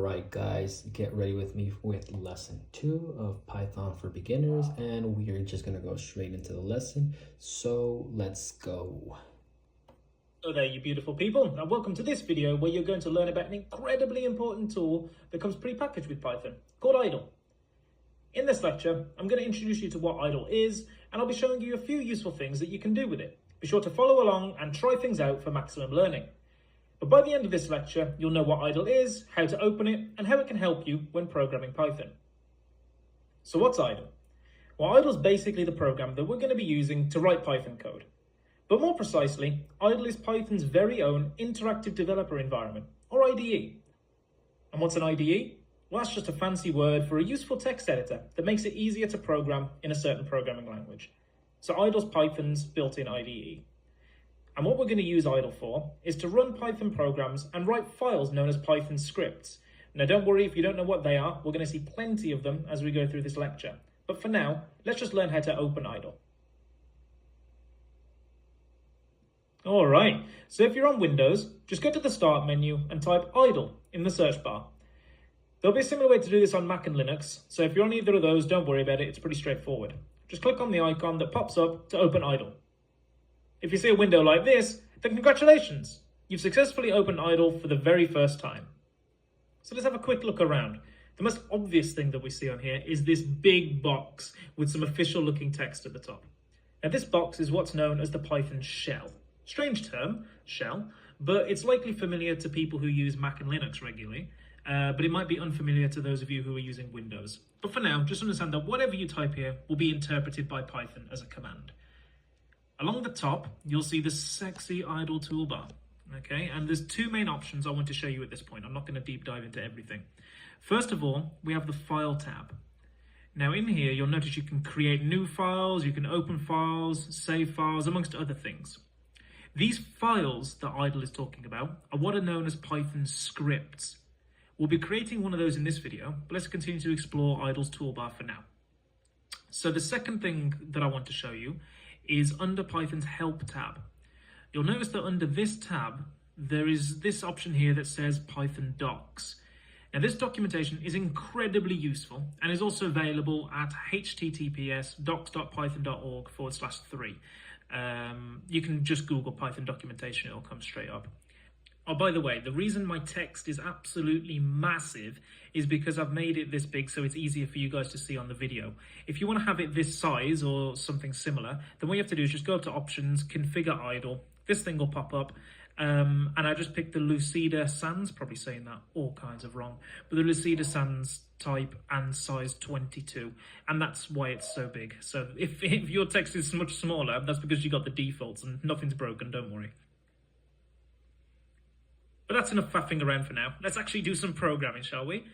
Alright guys, get ready with me with lesson 2 of Python for beginners, and we are just going to go straight into the lesson. So let's go. Hello there, you beautiful people, and welcome to this video where you're going to learn about an incredibly important tool that comes pre-packaged with Python called idle. In this lecture, I'm going to introduce you to what idle is, and I'll be showing you a few useful things that you can do with it. Be sure to follow along and try things out for maximum learning. But by the end of this lecture, you'll know what idle is, how to open it, and how it can help you when programming Python. So what's idle? Well, idle is basically the program that we're going to be using to write Python code. But more precisely, idle is Python's very own interactive developer environment, or IDE. And what's an IDE? Well, that's just a fancy word for a useful text editor that makes it easier to program in a certain programming language. So idle's Python's built-in IDE. And what we're going to use idle for is to run Python programs and write files known as Python scripts. Now don't worry if you don't know what they are, we're going to see plenty of them as we go through this lecture. But for now, let's just learn how to open idle. Alright, so if you're on Windows, just go to the Start menu and type idle in the search bar. There'll be a similar way to do this on Mac and Linux, so if you're on either of those, don't worry about it, it's pretty straightforward. Just click on the icon that pops up to open idle. If you see a window like this, then congratulations! You've successfully opened idle for the very first time. So let's have a quick look around. The most obvious thing that we see on here is this big box with some official looking text at the top. Now this box is what's known as the Python shell. Strange term, shell, but it's likely familiar to people who use Mac and Linux regularly, but it might be unfamiliar to those of you who are using Windows. But for now, just understand that whatever you type here will be interpreted by Python as a command. Along the top, you'll see the sexy idle toolbar, okay? And there's two main options I want to show you at this point. I'm not going to deep dive into everything. First of all, we have the File tab. Now in here, you'll notice you can create new files, you can open files, save files, amongst other things. These files that idle is talking about are what are known as Python scripts. We'll be creating one of those in this video, but let's continue to explore idle's toolbar for now. So the second thing that I want to show you is under Python's Help tab. You'll notice that under this tab, there is this option here that says Python Docs. Now this documentation is incredibly useful and is also available at https://docs.python.org/3. You can just Google Python documentation, it'll come straight up. Oh, by the way, the reason my text is absolutely massive is because I've made it this big so it's easier for you guys to see on the video. If you want to have it this size or something similar, then what you have to do is just go up to Options, Configure Idle. This thing will pop up, and I just picked the Lucida Sans, probably saying that all kinds of wrong, but the Lucida Sans type and size 22, and that's why it's so big. So if your text is much smaller, that's because you got the defaults and nothing's broken, don't worry. But that's enough faffing around for now. Let's actually do some programming, shall we?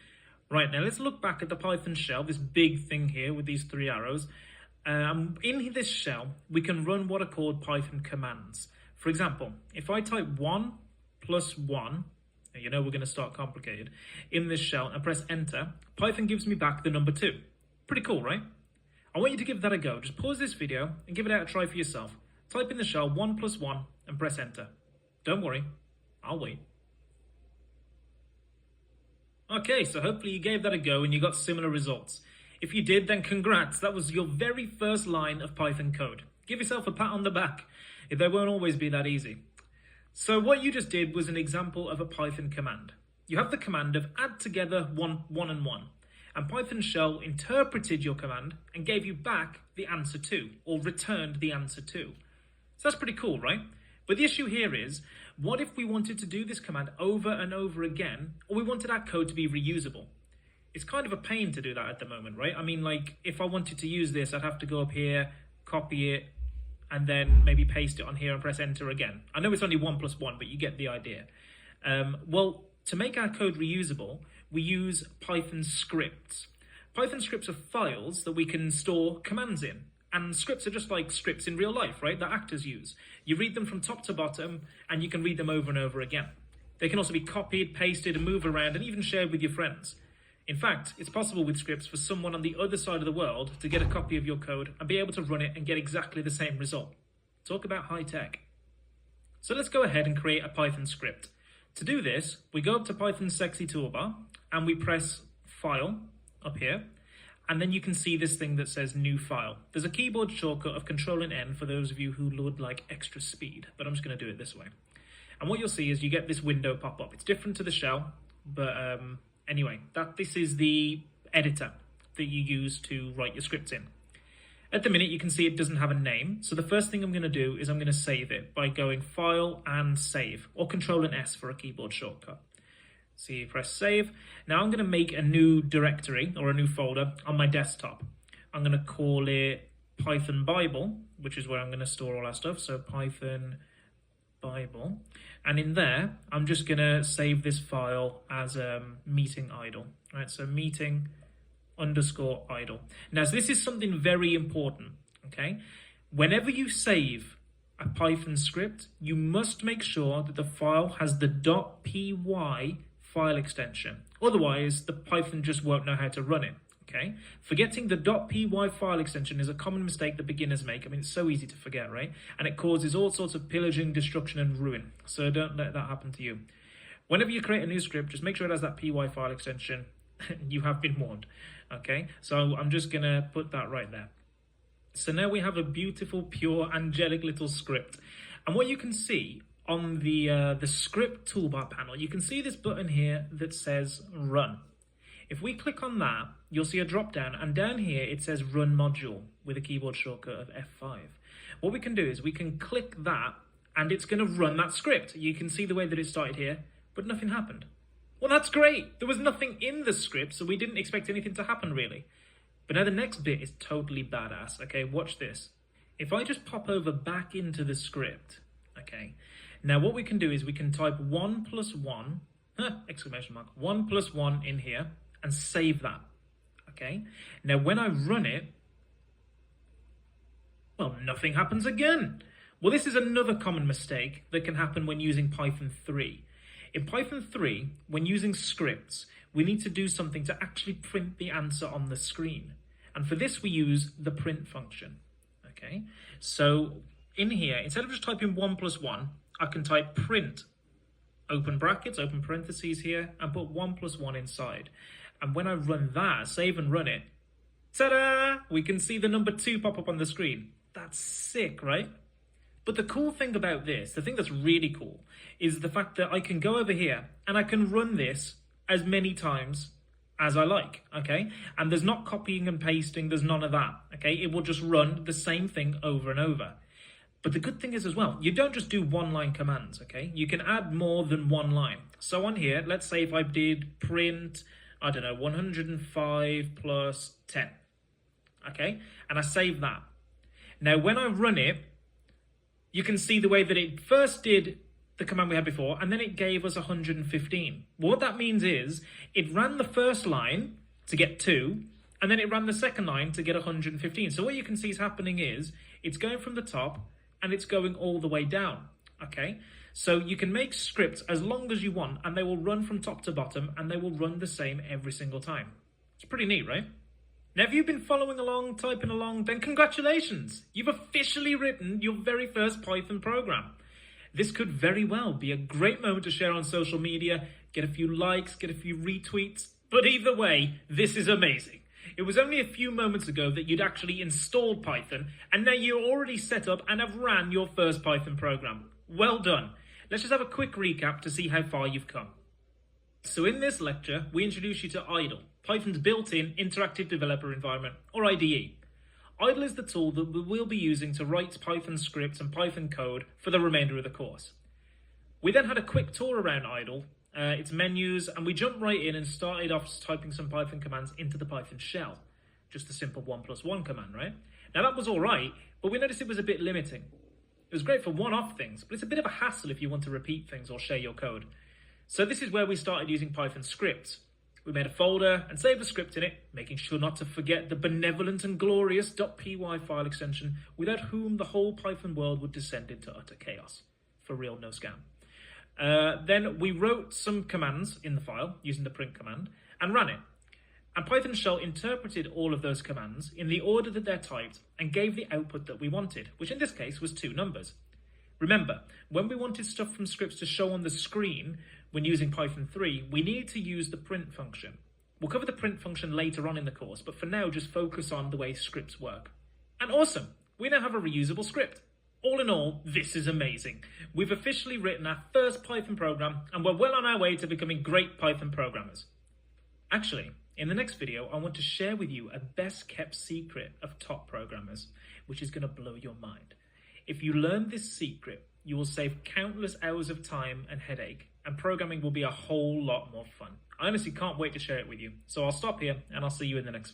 Right, now let's look back at the Python shell, this big thing here with these three arrows. In this shell, we can run what are called Python commands. For example, if I type 1 + 1, you know we're going to start complicated, in this shell and press enter, Python gives me back the number 2. Pretty cool, right? I want you to give that a go. Just pause this video and give it out a try for yourself. Type in the shell 1 + 1 and press enter. Don't worry, I'll wait. Okay, so hopefully you gave that a go and you got similar results. If you did, then congrats, that was your very first line of Python code. Give yourself a pat on the back. They won't always be that easy. So what you just did was an example of a Python command. You have the command of add together 1, 1, and 1. And Python shell interpreted your command and gave you back the answer 2, or returned the answer 2. So that's pretty cool, right? But the issue here is, what if we wanted to do this command over and over again, or we wanted our code to be reusable? It's kind of a pain to do that at the moment, right? I mean, like, if I wanted to use this, I'd have to go up here, copy it, and then maybe paste it on here and press enter again. I know it's only 1 + 1, but you get the idea. Well, to make our code reusable, we use Python scripts. Python scripts are files that we can store commands in. And scripts are just like scripts in real life, right, that actors use. You read them from top to bottom, and you can read them over and over again. They can also be copied, pasted, and moved around, and even shared with your friends. In fact, it's possible with scripts for someone on the other side of the world to get a copy of your code and be able to run it and get exactly the same result. Talk about high tech. So let's go ahead and create a Python script. To do this, we go up to Python's sexy toolbar and we press File up here, and then you can see this thing that says New File. There's a keyboard shortcut of Control and N for those of you who would like extra speed, but I'm just going to do it this way. And what you'll see is you get this window pop up. It's different to the shell, but anyway, this is the editor that you use to write your scripts in. At the minute, you can see it doesn't have a name. So the first thing I'm going to do is I'm going to save it by going File and Save, or Control and S for a keyboard shortcut. So you press Save. Now I'm going to make a new directory or a new folder on my desktop. I'm going to call it Python Bible, which is where I'm going to store all our stuff. So Python Bible. And in there, I'm just going to save this file as meeting idle. Right, so meeting _ idle. Now, so this is something very important, okay? Whenever you save a Python script, you must make sure that the file has the .py file extension. Otherwise, the Python just won't know how to run it, okay? Forgetting the .py file extension is a common mistake that beginners make. I mean, it's so easy to forget, right? And it causes all sorts of pillaging, destruction, and ruin. So don't let that happen to you. Whenever you create a new script, just make sure it has that py file extension. You have been warned, okay? So I'm just gonna put that right there. So now we have a beautiful, pure, angelic little script. And what you can see on the script toolbar panel, you can see this button here that says Run. If we click on that, you'll see a drop down, and down here it says Run Module with a keyboard shortcut of F5. What we can do is we can click that, and it's gonna run that script. You can see the way that it started here, but nothing happened. Well, that's great. There was nothing in the script, so we didn't expect anything to happen, really. But now the next bit is totally badass, okay? Watch this. If I just pop over back into the script, okay? Now what we can do is we can type 1 + 1, exclamation mark, 1 + 1 in here, and save that, okay? Now when I run it, well, nothing happens again. Well, this is another common mistake that can happen when using Python 3. In Python 3, when using scripts, we need to do something to actually print the answer on the screen. And for this, we use the print function, okay? So in here, instead of just typing 1 + 1, I can type print, open brackets, open parentheses here, and put 1 + 1 inside. And when I run that, save and run it, ta-da! We can see the number 2 pop up on the screen. That's sick, right? But the cool thing about this, the thing that's really cool, is the fact that I can go over here and I can run this as many times as I like, okay? And there's not copying and pasting, there's none of that, okay? It will just run the same thing over and over. But the good thing is as well, you don't just do one-line commands, okay? You can add more than one line. So on here, let's say if I did print, I don't know, 105 + 10, okay? And I save that. Now, when I run it, you can see the way that it first did the command we had before, and then it gave us 115. Well, what that means is it ran the first line to get 2, and then it ran the second line to get 115. So what you can see is happening is it's going from the top and it's going all the way down, okay? So you can make scripts as long as you want, and they will run from top to bottom, and they will run the same every single time. It's pretty neat, right? Now, if you've been following along, typing along, then congratulations! You've officially written your very first Python program. This could very well be a great moment to share on social media, get a few likes, get a few retweets, but either way, this is amazing. It was only a few moments ago that you'd actually installed Python, and now you're already set up and have ran your first Python program. Well done. Let's just have a quick recap to see how far you've come. So in this lecture, we introduce you to IDLE, Python's built-in interactive developer environment, or IDE. IDLE is the tool that we will be using to write Python scripts and Python code for the remainder of the course. We then had a quick tour around IDLE, its menus, and we jumped right in and started off typing some Python commands into the Python shell. Just a simple 1 + 1 command, right? Now that was all right, but we noticed it was a bit limiting. It was great for one-off things, but it's a bit of a hassle if you want to repeat things or share your code. So this is where we started using Python scripts. We made a folder and saved a script in it, making sure not to forget the benevolent and glorious .py file extension, without whom the whole Python world would descend into utter chaos. For real, no scam. Then we wrote some commands in the file using the print command and ran it. And Python shell interpreted all of those commands in the order that they're typed and gave the output that we wanted, which in this case was 2 numbers. Remember, when we wanted stuff from scripts to show on the screen when using Python 3, we needed to use the print function. We'll cover the print function later on in the course, but for now, just focus on the way scripts work. And awesome, we now have a reusable script. All in all, this is amazing. We've officially written our first Python program, and we're well on our way to becoming great Python programmers. Actually, in the next video, I want to share with you a best kept secret of top programmers, which is going to blow your mind. If you learn this secret, you will save countless hours of time and headache, and programming will be a whole lot more fun. I honestly can't wait to share it with you. So I'll stop here, and I'll see you in the next video.